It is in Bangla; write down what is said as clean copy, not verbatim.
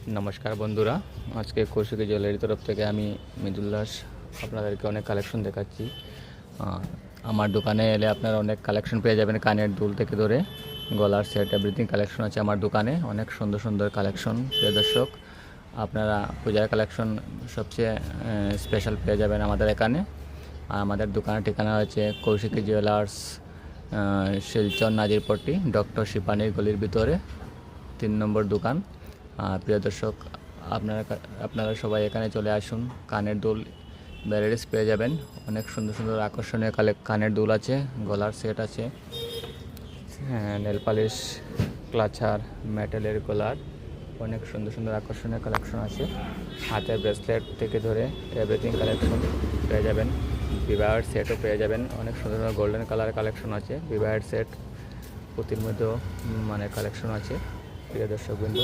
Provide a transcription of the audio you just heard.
নমস্কার বন্ধুরা, আজকে কৌশিকী জুয়েলারির তরফ থেকে আমি মৃদুল্লাস আপনাদেরকে অনেক কালেকশন দেখাচ্ছি। আমার দোকানে এলে আপনারা অনেক কালেকশন পেয়ে যাবেন, কানের দুল থেকে ধরে গলার সেট এভরিথিং কালেকশন আছে আমার দোকানে। অনেক সুন্দর সুন্দর কালেকশন প্রিয় দর্শক, আপনারা পূজার কালেকশন সবচেয়ে স্পেশাল পেয়ে যাবেন আমাদের এখানে। আর আমাদের দোকানের ঠিকানা হচ্ছে কৌশিকী জুয়েলার্স, শিলচর নাজিরপট্টি, ডক্টর শিপানির গলির ভিতরে 3 নম্বর দোকান। প্রিয় দর্শক, আপনারা সবাই এখানে চলে আসুন। কানের দুল ভ্যারাইটিস পেয়ে যাবেন, অনেক সুন্দর সুন্দর আকর্ষণীয় কানের দুল আছে, গলার সেট আছে, নেল পালিশ, ক্লাচার, মেটালের গলার, অনেক সুন্দর সুন্দর আকর্ষণীয় কালেকশন আছে। হাতের ব্রেসলেট থেকে ধরে এভরিথিং কালেকশন পেয়ে যাবেন। বিবাহের সেটও পেয়ে যাবেন, অনেক সুন্দর সুন্দর গোল্ডেন কালার কালেকশন আছে। বিবাহের সেট পুঁতির মধ্যেও কালেকশন আছে প্রিয় দর্শকবৃন্দ।